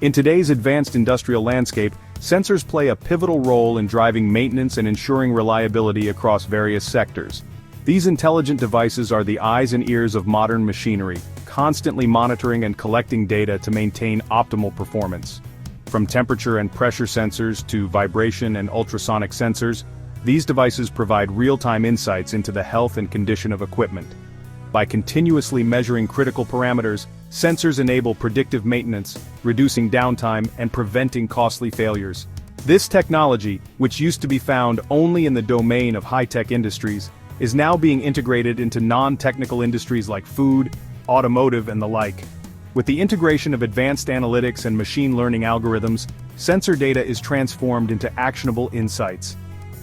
In today's advanced industrial landscape, sensors play a pivotal role in driving maintenance and ensuring reliability across various sectors. These intelligent devices are the eyes and ears of modern machinery, constantly monitoring and collecting data to maintain optimal performance. From temperature and pressure sensors to vibration and ultrasonic sensors, these devices provide real-time insights into the health and condition of equipment. By continuously measuring critical parameters, sensors enable predictive maintenance, reducing downtime and preventing costly failures. This technology, which used to be found only in the domain of high-tech industries, is now being integrated into non-technical industries like food, automotive and the like. With the integration of advanced analytics and machine learning algorithms, sensor data is transformed into actionable insights.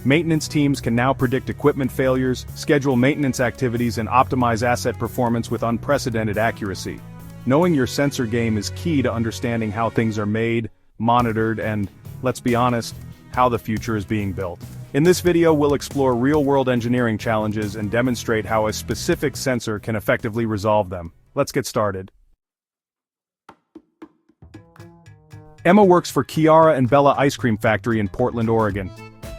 Maintenance teams can now predict equipment failures, schedule maintenance activities and optimize asset performance with unprecedented accuracy. Knowing your sensor game is key to understanding how things are made, monitored and, let's be honest, how the future is being built. In this video we'll explore real-world engineering challenges and demonstrate how a specific sensor can effectively resolve them. Let's get started. Emma works for Kiara and Bella Ice Cream Factory in Portland, Oregon.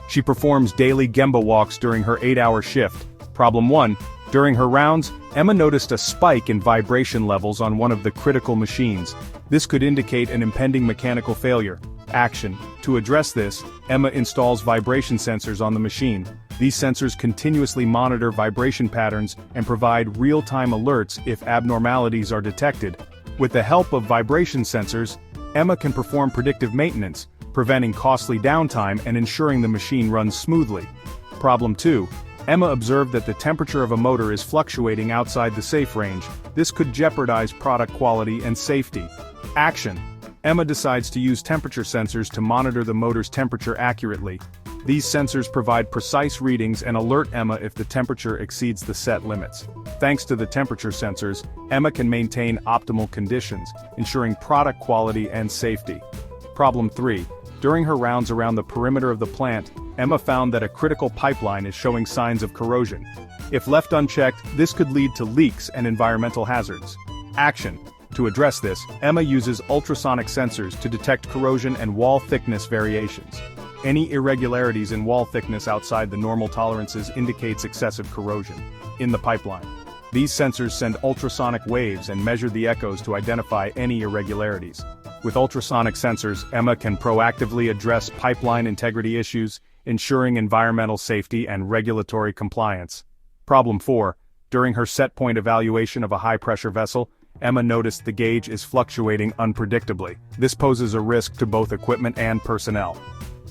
She performs daily Gemba walks during her 8-hour shift. Problem 1. During her rounds, Emma noticed a spike in vibration levels on one of the critical machines. This could indicate an impending mechanical failure. Action. To address this, Emma installs vibration sensors on the machine. These sensors continuously monitor vibration patterns and provide real-time alerts if abnormalities are detected. With the help of vibration sensors, Emma can perform predictive maintenance, preventing costly downtime and ensuring the machine runs smoothly. Problem 2. Emma observed that the temperature of a motor is fluctuating outside the safe range. This could jeopardize product quality and safety. Action. Emma decides to use temperature sensors to monitor the motor's temperature accurately. These sensors provide precise readings and alert Emma if the temperature exceeds the set limits. Thanks to the temperature sensors, Emma can maintain optimal conditions, ensuring product quality and safety. Problem 3. During her rounds around the perimeter of the plant, Emma found that a critical pipeline is showing signs of corrosion. If left unchecked, this could lead to leaks and environmental hazards. Action. To address this, Emma uses ultrasonic sensors to detect corrosion and wall thickness variations. Any irregularities in wall thickness outside the normal tolerances indicates excessive corrosion in the pipeline. These sensors send ultrasonic waves and measure the echoes to identify any irregularities. With ultrasonic sensors, Emma can proactively address pipeline integrity issues, ensuring environmental safety and regulatory compliance. Problem 4. During her set point evaluation of a high-pressure vessel, Emma noticed the gauge is fluctuating unpredictably. This poses a risk to both equipment and personnel.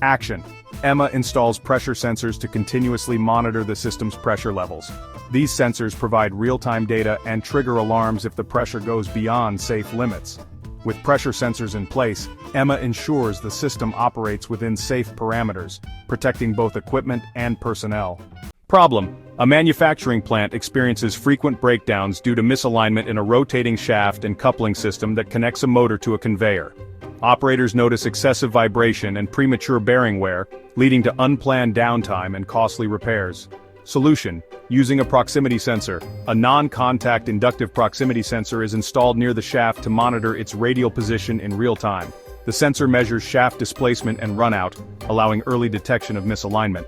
Action. Emma installs pressure sensors to continuously monitor the system's pressure levels. These sensors provide real-time data and trigger alarms if the pressure goes beyond safe limits. With pressure sensors in place, Emma ensures the system operates within safe parameters, protecting both equipment and personnel. Problem. A manufacturing plant experiences frequent breakdowns due to misalignment in a rotating shaft and coupling system that connects a motor to a conveyor. Operators notice excessive vibration and premature bearing wear, leading to unplanned downtime and costly repairs. Solution. Using a proximity sensor, a non-contact inductive proximity sensor is installed near the shaft to monitor its radial position in real time. The sensor measures shaft displacement and runout, allowing early detection of misalignment.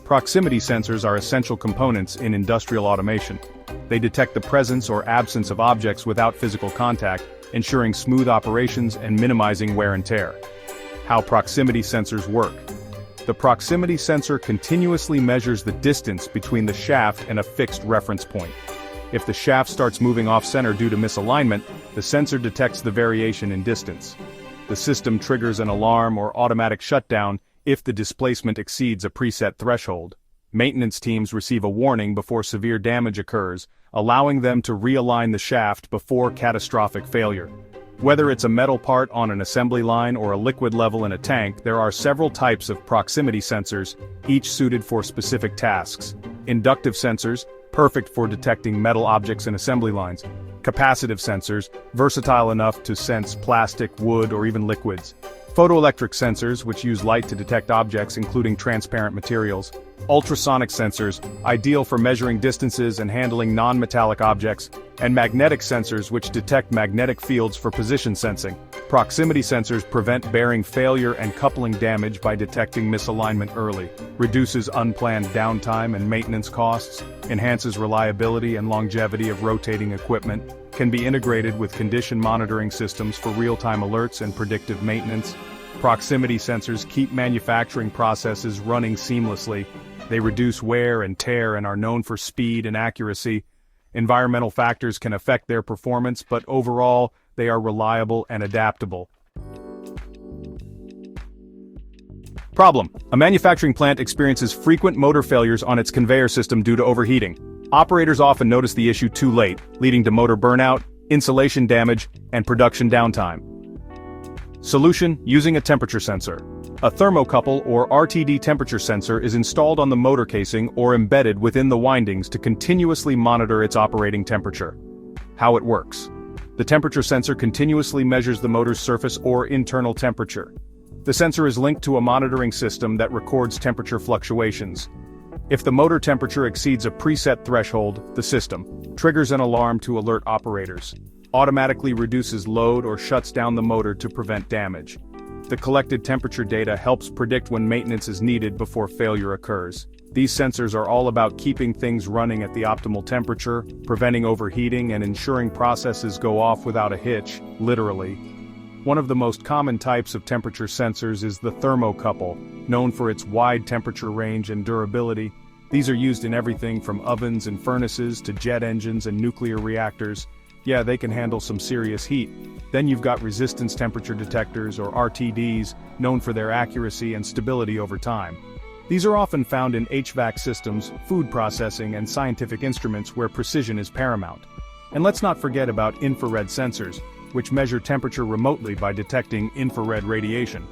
Proximity sensors are essential components in industrial automation. They detect the presence or absence of objects without physical contact, ensuring smooth operations and minimizing wear and tear. How proximity sensors work. The proximity sensor continuously measures the distance between the shaft and a fixed reference point. If the shaft starts moving off-center due to misalignment, the sensor detects the variation in distance. The system triggers an alarm or automatic shutdown if the displacement exceeds a preset threshold. Maintenance teams receive a warning before severe damage occurs, allowing them to realign the shaft before catastrophic failure. Whether it's a metal part on an assembly line or a liquid level in a tank, there are several types of proximity sensors, each suited for specific tasks. Inductive sensors, perfect for detecting metal objects in assembly lines. Capacitive sensors, versatile enough to sense plastic, wood, or even liquids. Photoelectric sensors, which use light to detect objects including transparent materials. Ultrasonic sensors, ideal for measuring distances and handling non-metallic objects. And magnetic sensors, which detect magnetic fields for position sensing. Proximity sensors prevent bearing failure and coupling damage by detecting misalignment early, reduces unplanned downtime and maintenance costs, enhances reliability and longevity of rotating equipment, can be integrated with condition monitoring systems for real-time alerts and predictive maintenance. Proximity sensors keep manufacturing processes running seamlessly. They reduce wear and tear and are known for speed and accuracy. Environmental factors can affect their performance, but overall, they are reliable and adaptable. Problem: a manufacturing plant experiences frequent motor failures on its conveyor system due to overheating. Operators often notice the issue too late, leading to motor burnout, insulation damage, and production downtime. Solution: using a temperature sensor. A thermocouple or RTD temperature sensor is installed on the motor casing or embedded within the windings to continuously monitor its operating temperature. How it works: the temperature sensor continuously measures the motor's surface or internal temperature. The sensor is linked to a monitoring system that records temperature fluctuations. If the motor temperature exceeds a preset threshold, the system triggers an alarm to alert operators, automatically reduces load or shuts down the motor to prevent damage. The collected temperature data helps predict when maintenance is needed before failure occurs. These sensors are all about keeping things running at the optimal temperature, preventing overheating and ensuring processes go off without a hitch, literally. One of the most common types of temperature sensors is the thermocouple, known for its wide temperature range and durability. These are used in everything from ovens and furnaces to jet engines and nuclear reactors. Yeah, they can handle some serious heat. Then you've got resistance temperature detectors, or RTDs, known for their accuracy and stability over time. These are often found in HVAC systems, food processing, and scientific instruments where precision is paramount. And let's not forget about infrared sensors, which measure temperature remotely by detecting infrared radiation.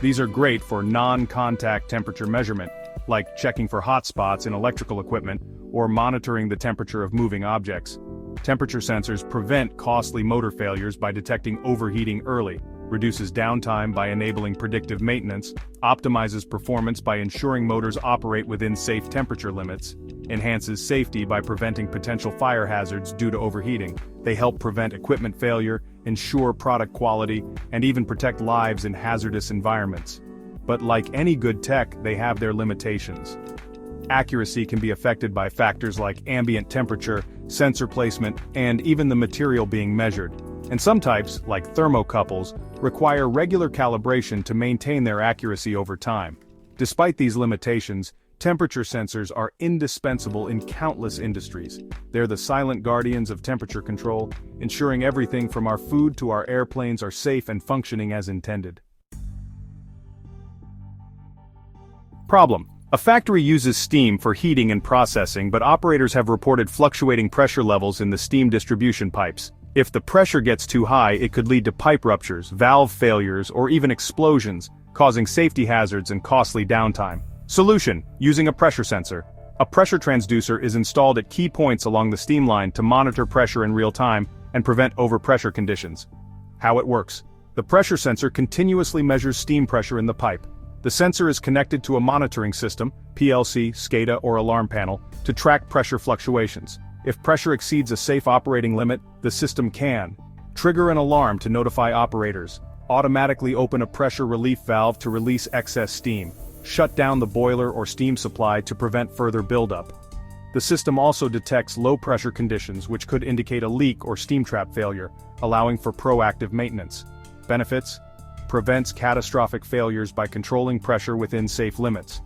These are great for non-contact temperature measurement, like checking for hot spots in electrical equipment or monitoring the temperature of moving objects. Temperature sensors prevent costly motor failures by detecting overheating early, reduces downtime by enabling predictive maintenance, optimizes performance by ensuring motors operate within safe temperature limits, enhances safety by preventing potential fire hazards due to overheating. They help prevent equipment failure, ensure product quality, and even protect lives in hazardous environments. But like any good tech, they have their limitations. Accuracy can be affected by factors like ambient temperature, sensor placement, and even the material being measured. And some types, like thermocouples, require regular calibration to maintain their accuracy over time. Despite these limitations, temperature sensors are indispensable in countless industries. They're the silent guardians of temperature control, ensuring everything from our food to our airplanes are safe and functioning as intended. Problem: a factory uses steam for heating and processing, but operators have reported fluctuating pressure levels in the steam distribution pipes. If the pressure gets too high, it could lead to pipe ruptures, valve failures, or even explosions, causing safety hazards and costly downtime. Solution: using a pressure sensor. A pressure transducer is installed at key points along the steam line to monitor pressure in real time and prevent overpressure conditions. How it works: the pressure sensor continuously measures steam pressure in the pipe. The sensor is connected to a monitoring system, PLC, SCADA, or alarm panel, to track pressure fluctuations. If pressure exceeds a safe operating limit, the system can trigger an alarm to notify operators, automatically open a pressure relief valve to release excess steam, shut down the boiler or steam supply to prevent further buildup. The system also detects low-pressure conditions which could indicate a leak or steam trap failure, allowing for proactive maintenance. Benefits: prevents catastrophic failures by controlling pressure within safe limits,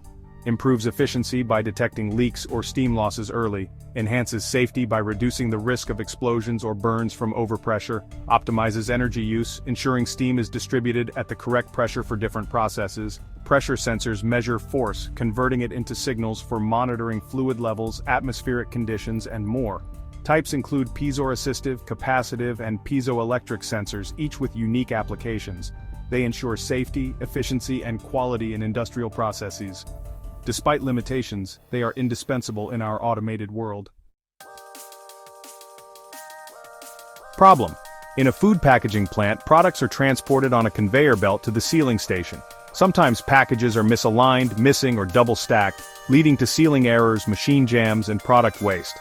improves efficiency by detecting leaks or steam losses early, enhances safety by reducing the risk of explosions or burns from overpressure, optimizes energy use, ensuring steam is distributed at the correct pressure for different processes. Pressure sensors measure force, converting it into signals for monitoring fluid levels, atmospheric conditions, and more. Types include piezoresistive, capacitive, and piezoelectric sensors, each with unique applications. They ensure safety, efficiency, and quality in industrial processes. Despite limitations, they are indispensable in our automated world. Problem: in a food packaging plant, products are transported on a conveyor belt to the sealing station. Sometimes packages are misaligned, missing, or double-stacked, leading to sealing errors, machine jams, and product waste.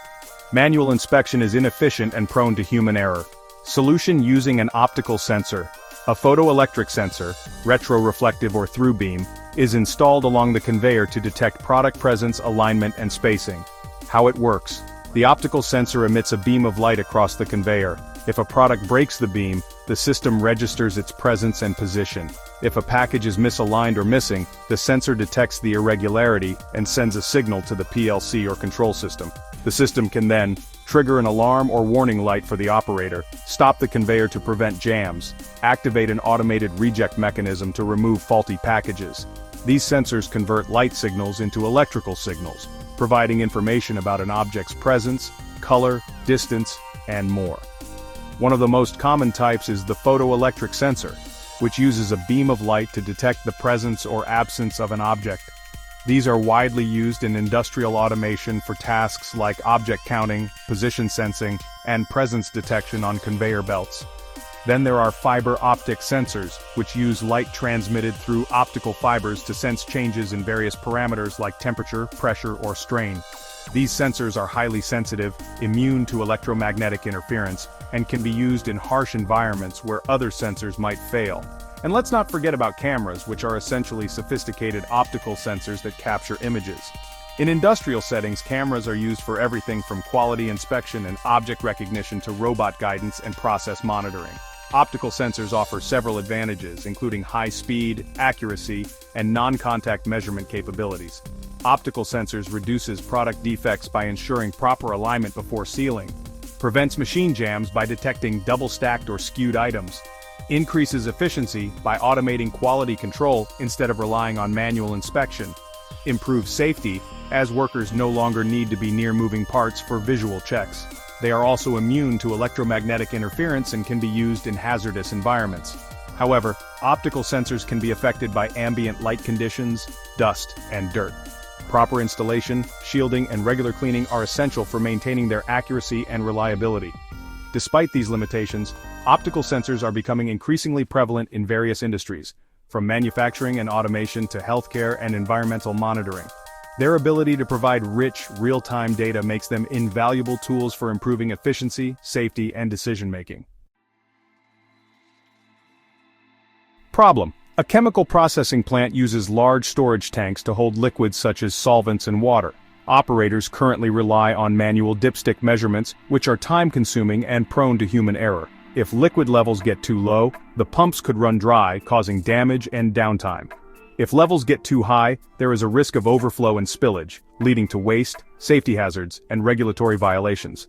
Manual inspection is inefficient and prone to human error. Solution: using an optical sensor. A photoelectric sensor, retroreflective or through beam, is installed along the conveyor to detect product presence, alignment, and spacing. How it works. The optical sensor emits a beam of light across the conveyor. If a product breaks the beam, the system registers its presence and position. If a package is misaligned or missing, the sensor detects the irregularity and sends a signal to the PLC or control system. The system can then trigger an alarm or warning light for the operator, stop the conveyor to prevent jams, activate an automated reject mechanism to remove faulty packages. These sensors convert light signals into electrical signals, providing information about an object's presence, color, distance, and more. One of the most common types is the photoelectric sensor, which uses a beam of light to detect the presence or absence of an object. These are widely used in industrial automation for tasks like object counting, position sensing, and presence detection on conveyor belts. Then there are fiber optic sensors, which use light transmitted through optical fibers to sense changes in various parameters like temperature, pressure, or strain. These sensors are highly sensitive, immune to electromagnetic interference, and can be used in harsh environments where other sensors might fail. And let's not forget about cameras, which are essentially sophisticated optical sensors that capture images. In industrial settings, cameras are used for everything from quality inspection and object recognition to robot guidance and process monitoring. Optical sensors offer several advantages, including high speed, accuracy, and non-contact measurement capabilities. Optical sensors reduces product defects by ensuring proper alignment before sealing, prevents machine jams by detecting double-stacked or skewed items, increases efficiency by automating quality control instead of relying on manual inspection, improves safety, as workers no longer need to be near moving parts for visual checks. They are also immune to electromagnetic interference and can be used in hazardous environments. However, optical sensors can be affected by ambient light conditions, dust, and dirt. Proper installation, shielding, and regular cleaning are essential for maintaining their accuracy and reliability. Despite these limitations, optical sensors are becoming increasingly prevalent in various industries, from manufacturing and automation to healthcare and environmental monitoring. Their ability to provide rich, real-time data makes them invaluable tools for improving efficiency, safety, and decision-making. Problem: a chemical processing plant uses large storage tanks to hold liquids such as solvents and water. Operators currently rely on manual dipstick measurements, which are time-consuming and prone to human error. If liquid levels get too low, the pumps could run dry, causing damage and downtime. If levels get too high, there is a risk of overflow and spillage, leading to waste, safety hazards, and regulatory violations.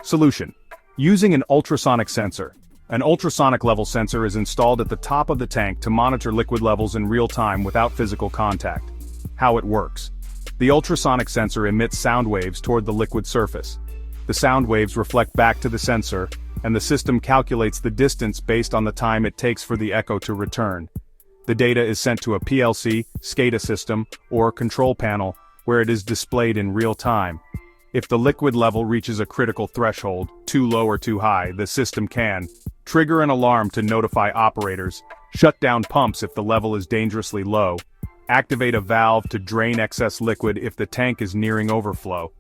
Solution: using an ultrasonic sensor. An ultrasonic level sensor is installed at the top of the tank to monitor liquid levels in real time without physical contact. How it works. The ultrasonic sensor emits sound waves toward the liquid surface. The sound waves reflect back to the sensor, and the system calculates the distance based on the time it takes for the echo to return. The data is sent to a PLC, SCADA system, or control panel, where it is displayed in real time. If the liquid level reaches a critical threshold, too low or too high, the system can trigger an alarm to notify operators, shut down pumps if the level is dangerously low, activate a valve to drain excess liquid if the tank is nearing overflow.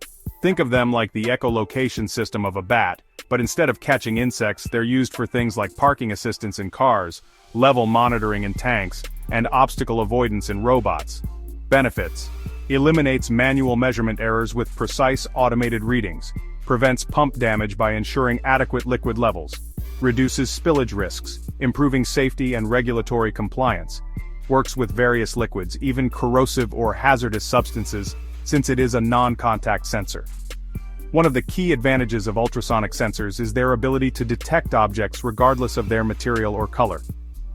Think of them like the echolocation system of a bat, but instead of catching insects, they're used for things like parking assistance in cars, level monitoring in tanks, and obstacle avoidance in robots. Benefits: eliminates manual measurement errors with precise automated readings, prevents pump damage by ensuring adequate liquid levels, reduces spillage risks, improving safety and regulatory compliance, works with various liquids, even corrosive or hazardous substances, since it is a non-contact sensor. One of the key advantages of ultrasonic sensors is their ability to detect objects regardless of their material or color.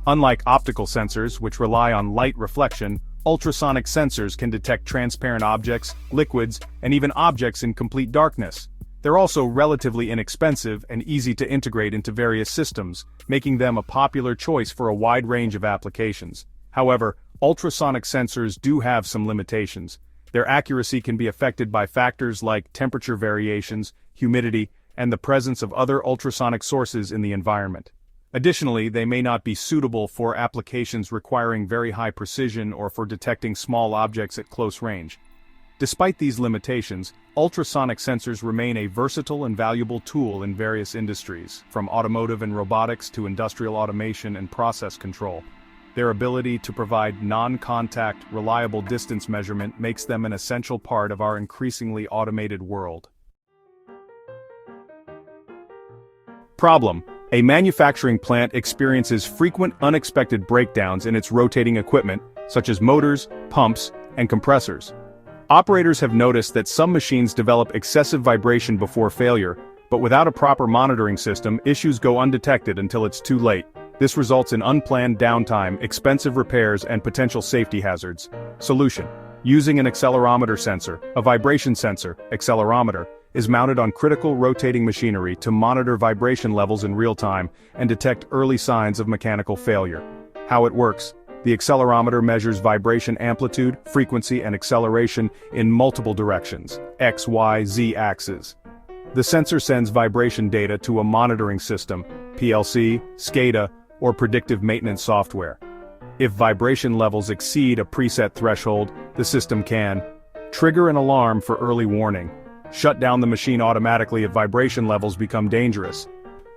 Unlike optical sensors, which rely on light reflection, ultrasonic sensors can detect transparent objects, liquids, and even objects in complete darkness. They're also relatively inexpensive and easy to integrate into various systems, making them a popular choice for a wide range of applications. However, ultrasonic sensors do have some limitations. Their accuracy can be affected by factors like temperature variations, humidity, and the presence of other ultrasonic sources in the environment. Additionally, they may not be suitable for applications requiring very high precision or for detecting small objects at close range. Despite these limitations, ultrasonic sensors remain a versatile and valuable tool in various industries, from automotive and robotics to industrial automation and process control. Their ability to provide non-contact, reliable distance measurement makes them an essential part of our increasingly automated world. Problem: a manufacturing plant experiences frequent unexpected breakdowns in its rotating equipment, such as motors, pumps, and compressors. Operators have noticed that some machines develop excessive vibration before failure, but without a proper monitoring system, issues go undetected until it's too late. This results in unplanned downtime, expensive repairs, and potential safety hazards. Solution: using an accelerometer sensor, a vibration sensor, accelerometer, is mounted on critical rotating machinery to monitor vibration levels in real time and detect early signs of mechanical failure. How it works: the accelerometer measures vibration amplitude, frequency, and acceleration in multiple directions, X, Y, Z axes. The sensor sends vibration data to a monitoring system, PLC, SCADA, or predictive maintenance software. If vibration levels exceed a preset threshold, the system can trigger an alarm for early warning, shut down the machine automatically if vibration levels become dangerous,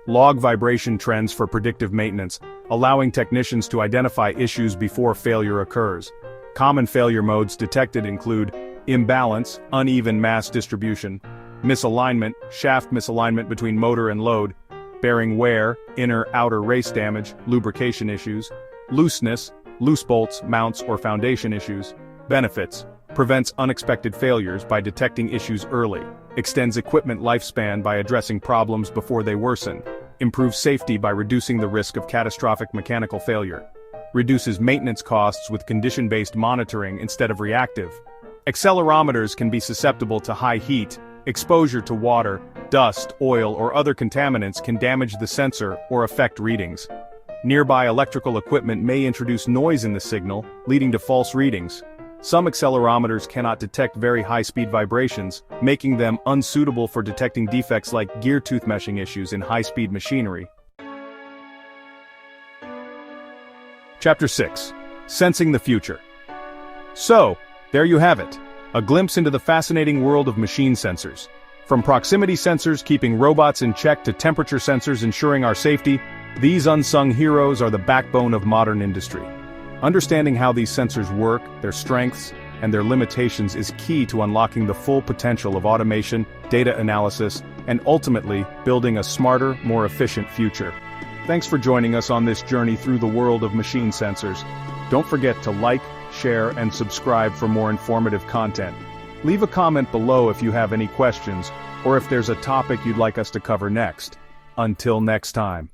log vibration trends for predictive maintenance, allowing technicians to identify issues before failure occurs. Common failure modes detected include imbalance, uneven mass distribution, misalignment, shaft misalignment between motor and load, bearing wear, inner-outer race damage, lubrication issues, looseness, loose bolts, mounts, or foundation issues. Benefits: prevents unexpected failures by detecting issues early, extends equipment lifespan by addressing problems before they worsen, improves safety by reducing the risk of catastrophic mechanical failure, reduces maintenance costs with condition-based monitoring instead of reactive. Accelerometers can be susceptible to high heat. Exposure to water, dust, oil, or other contaminants can damage the sensor or affect readings. Nearby electrical equipment may introduce noise in the signal, leading to false readings. Some accelerometers cannot detect very high-speed vibrations, making them unsuitable for detecting defects like gear tooth meshing issues in high-speed machinery. Chapter 6. Sensing the Future. So, there you have it. A glimpse into the fascinating world of machine sensors. From proximity sensors keeping robots in check to temperature sensors ensuring our safety, these unsung heroes are the backbone of modern industry. Understanding how these sensors work, their strengths, and their limitations is key to unlocking the full potential of automation, data analysis, and ultimately, building a smarter, more efficient future. Thanks for joining us on this journey through the world of machine sensors. Don't forget to like, share, and subscribe for more informative content. Leave a comment below if you have any questions, or if there's a topic you'd like us to cover next. Until next time.